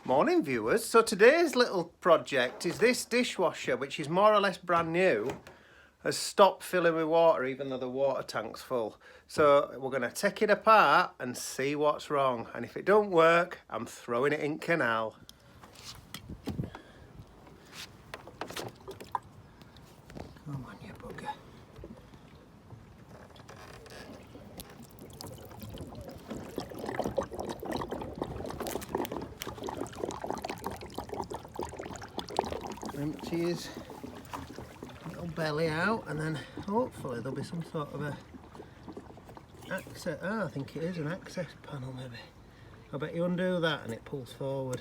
Morning viewers, so today's little project is this dishwasher, which is more or less brand new, has stopped filling with water even though the water tank's full. So we're going to take it apart and see what's wrong, and if it don't work I'm throwing it in canal. Come on you bugger. Empty his little belly out, and then hopefully there'll be some sort of a access. I think it is an access panel maybe. I bet you undo that and it pulls forward.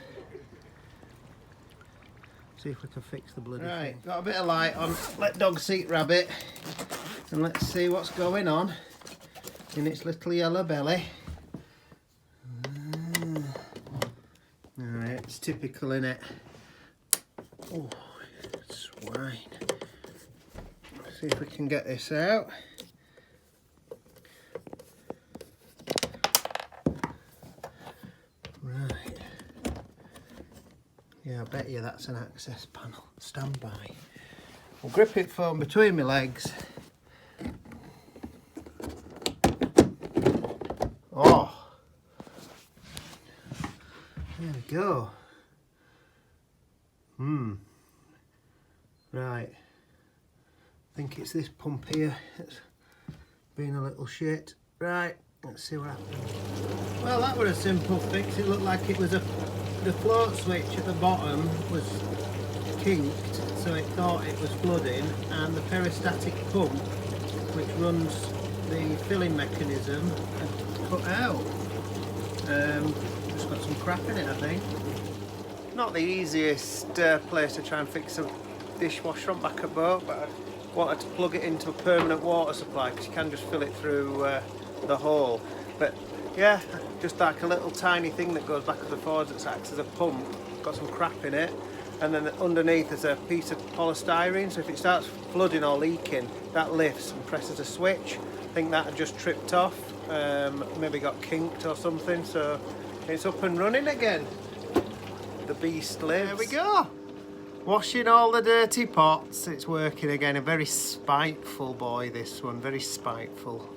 See if we can fix the bloody thing. Got a bit of light on. Let dog seat rabbit, and let's see what's going on in its little yellow belly. Alright, it's typical, innit? Oh, swine. Let's see if we can get this out. Right. Yeah, I bet you that's an access panel. Stand by. I'll grip it from between my legs. Oh! There we go. Right, I think it's this pump here that's been a little shit. Right, let's see what happens. Well, that was a simple fix. It looked like it was the float switch at the bottom was kinked, so it thought it was flooding, and the peristatic pump, which runs the filling mechanism, had cut out. Just got some crap in it, I think. Not the easiest place to try and fix a dishwasher on back at boat, but I wanted to plug it into a permanent water supply because you can just fill it through the hole. But yeah, just like a little tiny thing that goes backwards and forwards that acts as a pump, got some crap in it, and then underneath there's a piece of polystyrene, so if it starts flooding or leaking, that lifts and presses a switch. I think that had just tripped off, maybe got kinked or something, so it's up and running again. The beast lives. There we go. Washing all the dirty pots. It's working again. A very spiteful boy, this one. Very spiteful.